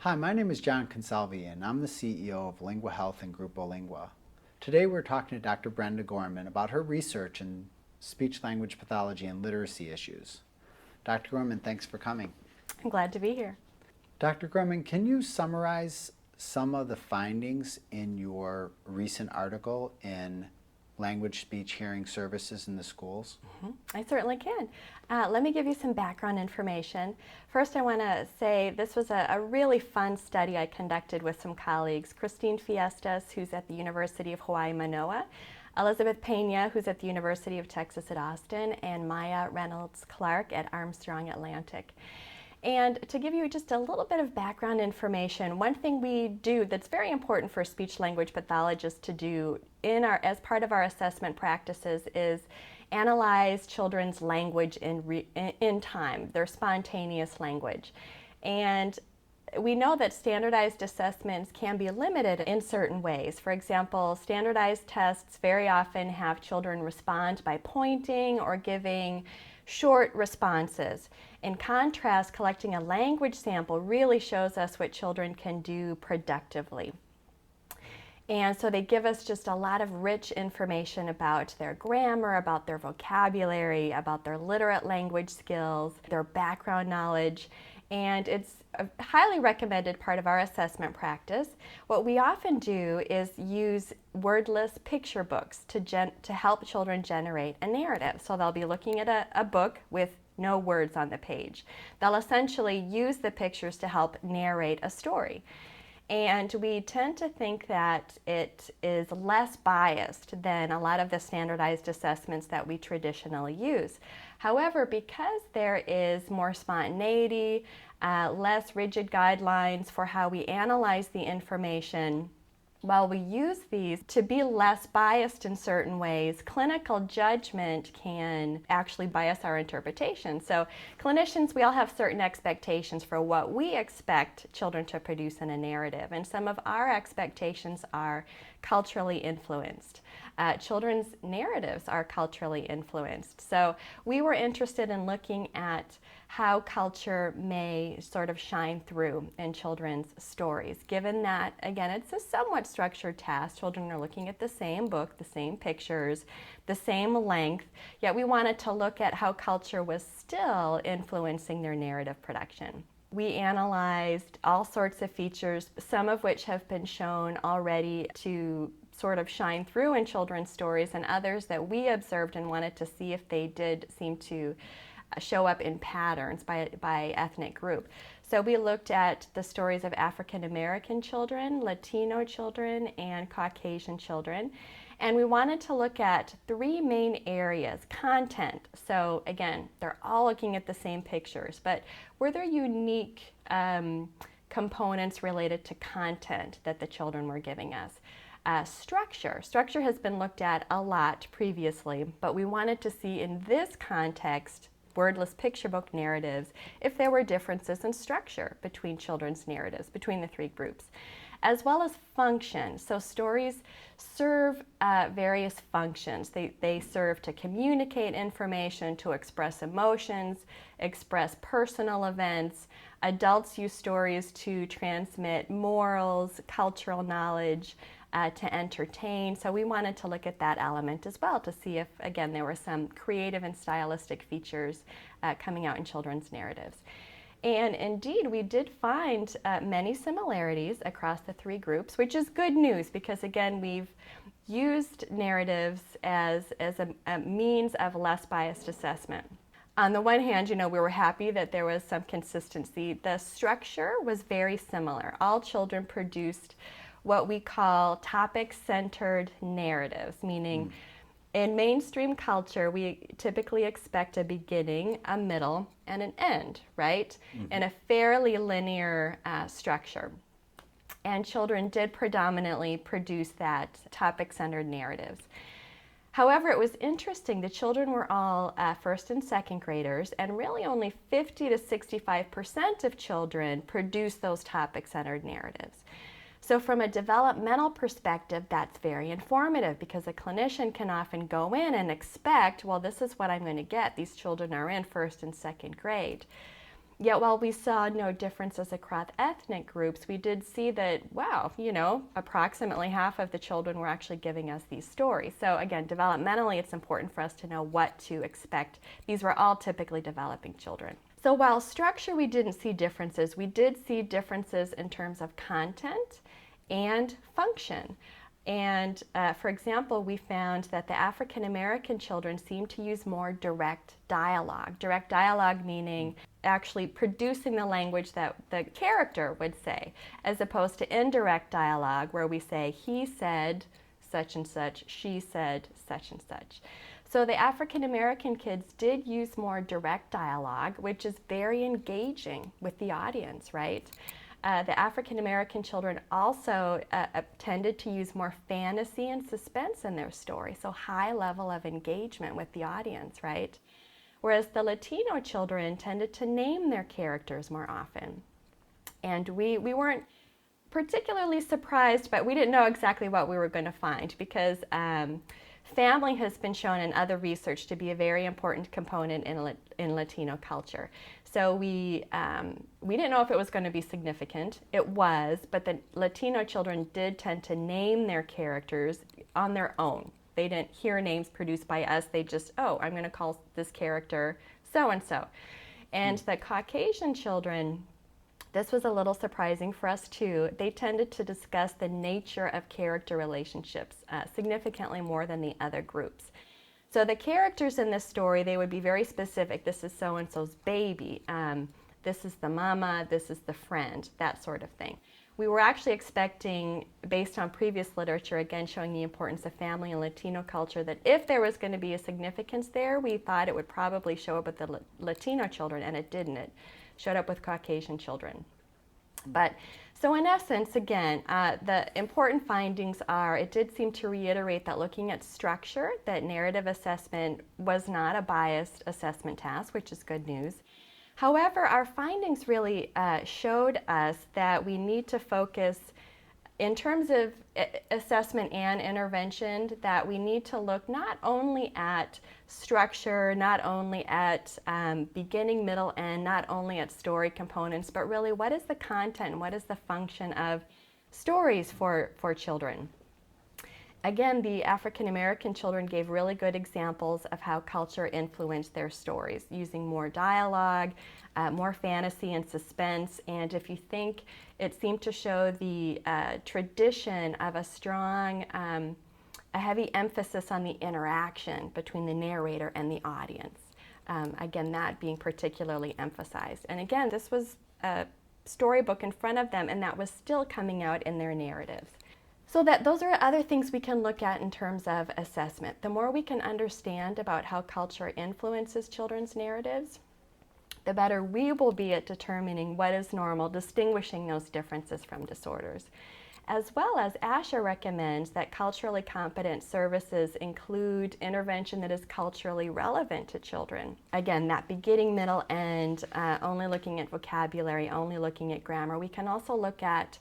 Hi, my name is John Consalvi, and I'm the CEO of Lingua Health and Grupo Lingua. Today we're talking to Dr. Brenda Gorman about her research in speech-language pathology and literacy issues. Dr. Gorman, thanks for coming. I'm glad to be here. Dr. Gorman, can you summarize some of the findings in your recent article in Language, Speech, Hearing Services in the Schools? I certainly can. Let me give you some background information. First, I want to say this was a really fun study I conducted with some colleagues. Christine Fiestas, who's at the University of Hawaii, Manoa, Elizabeth Pena, who's at the University of Texas at Austin, and Maya Reynolds-Clark at Armstrong Atlantic. And to give you just a little bit of background information, one thing we do that's very important for speech-language pathologists to do as part of our assessment practices is analyze children's language in time, their spontaneous language. And we know that standardized assessments can be limited in certain ways. For example, standardized tests very often have children respond by pointing or giving short responses. In contrast, collecting a language sample really shows us what children can do productively. And so they give us just a lot of rich information about their grammar, about their vocabulary, about their literate language skills, their background knowledge, and it's a highly recommended part of our assessment practice. What we often do is use wordless picture books to help children generate a narrative. So they'll be looking at a book with no words on the page. They'll essentially use the pictures to help narrate a story. And we tend to think that it is less biased than a lot of the standardized assessments that we traditionally use. However, because there is more spontaneity, less rigid guidelines for how we analyze the information, while we use these to be less biased in certain ways, clinical judgment can actually bias our interpretation. So clinicians, we all have certain expectations for what we expect children to produce in a narrative, and some of our expectations are culturally influenced. Children's narratives are culturally influenced. So we were interested in looking at how culture may sort of shine through in children's stories, given that, again, it's a somewhat structured task. Children are looking at the same book, the same pictures, the same length, yet we wanted to look at how culture was still influencing their narrative production. We analyzed all sorts of features, some of which have been shown already to sort of shine through in children's stories, and others that we observed and wanted to see if they did seem to show up in patterns by ethnic group. So we looked at the stories of African American children, Latino children, and Caucasian children. And we wanted to look at three main areas. Content. So again, they're all looking at the same pictures, but were there unique components related to content that the children were giving us? Structure. Structure has been looked at a lot previously, but we wanted to see in this context, wordless picture book narratives, if there were differences in structure between children's narratives, between the three groups, as well as function. So stories serve various functions. They serve to communicate information, to express emotions, express personal events. Adults use stories to transmit morals, cultural knowledge, to entertain. So we wanted to look at that element as well to see if, again, there were some creative and stylistic features coming out in children's narratives. And indeed, we did find many similarities across the three groups, which is good news because, again, we've used narratives as a means of less biased assessment. On the one hand, we were happy that there was some consistency. The structure was very similar. All children produced what we call topic-centered narratives, meaning in mainstream culture, we typically expect a beginning, a middle, and an end, right? In a fairly linear structure. And children did predominantly produce that topic-centered narratives. However, it was interesting, the children were all first and second graders, and really only 50 to 65% of children produce those topic-centered narratives. So from a developmental perspective, that's very informative because a clinician can often go in and expect, well, this is what I'm going to get. These children are in first and second grade. Yet while we saw no differences across ethnic groups, we did see that, wow, approximately half of the children were actually giving us these stories. So again, developmentally, it's important for us to know what to expect. These were all typically developing children. So while structure we didn't see differences, we did see differences in terms of content and function. And for example, we found that the African American children seemed to use more direct dialogue. Direct dialogue meaning actually producing the language that the character would say, as opposed to indirect dialogue where we say, he said such and such, she said such and such. So the African American kids did use more direct dialogue, which is very engaging with the audience, right? The African American children also tended to use more fantasy and suspense in their story, so high level of engagement with the audience, right? Whereas the Latino children tended to name their characters more often. And we weren't particularly surprised, but we didn't know exactly what we were going to find because family has been shown in other research to be a very important component in Latino culture. So we didn't know if it was going to be significant. It was, but the Latino children did tend to name their characters on their own. They didn't hear names produced by us. They just, oh, I'm going to call this character so-and-so. And the Caucasian children, this was a little surprising for us too. They tended to discuss the nature of character relationships significantly more than the other groups. So the characters in this story, they would be very specific. This is so-and-so's baby. This is the mama. This is the friend, that sort of thing. We were actually expecting, based on previous literature, again showing the importance of family and Latino culture, that if there was going to be a significance there, we thought it would probably show up with the Latino children, and it didn't. It showed up with Caucasian children. But so in essence, again, the important findings are, it did seem to reiterate that looking at structure, that narrative assessment was not a biased assessment task, which is good news. However, our findings really showed us that we need to focus, in terms of assessment and intervention, that we need to look not only at structure, not only at beginning, middle, end, not only at story components, but really what is the content, what is the function of stories for children. Again, the African American children gave really good examples of how culture influenced their stories, using more dialogue, more fantasy and suspense. And if you think, it seemed to show the tradition of a strong, a heavy emphasis on the interaction between the narrator and the audience. Again, that being particularly emphasized. And again, this was a storybook in front of them, and that was still coming out in their narratives. So those are other things we can look at in terms of assessment. The more we can understand about how culture influences children's narratives, the better we will be at determining what is normal, distinguishing those differences from disorders. As well as ASHA recommends that culturally competent services include intervention that is culturally relevant to children. Again, that beginning, middle, end, only looking at vocabulary, only looking at grammar. We can also look at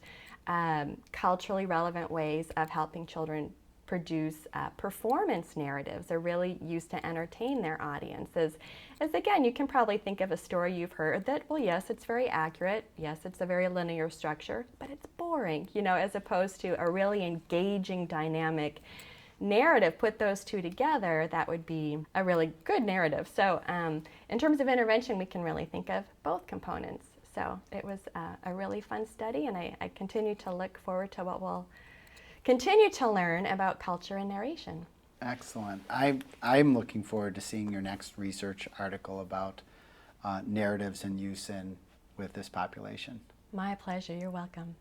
culturally relevant ways of helping children produce performance narratives. They're really used to entertain their audiences. As again, you can probably think of a story you've heard that, well, yes, it's very accurate. Yes, it's a very linear structure, but it's boring, as opposed to a really engaging, dynamic narrative. Put those two together, that would be a really good narrative. So in terms of intervention, we can really think of both components. So it was a really fun study, and I continue to look forward to what we'll continue to learn about culture and narration. Excellent. I'm looking forward to seeing your next research article about narratives and use with this population. My pleasure. You're welcome.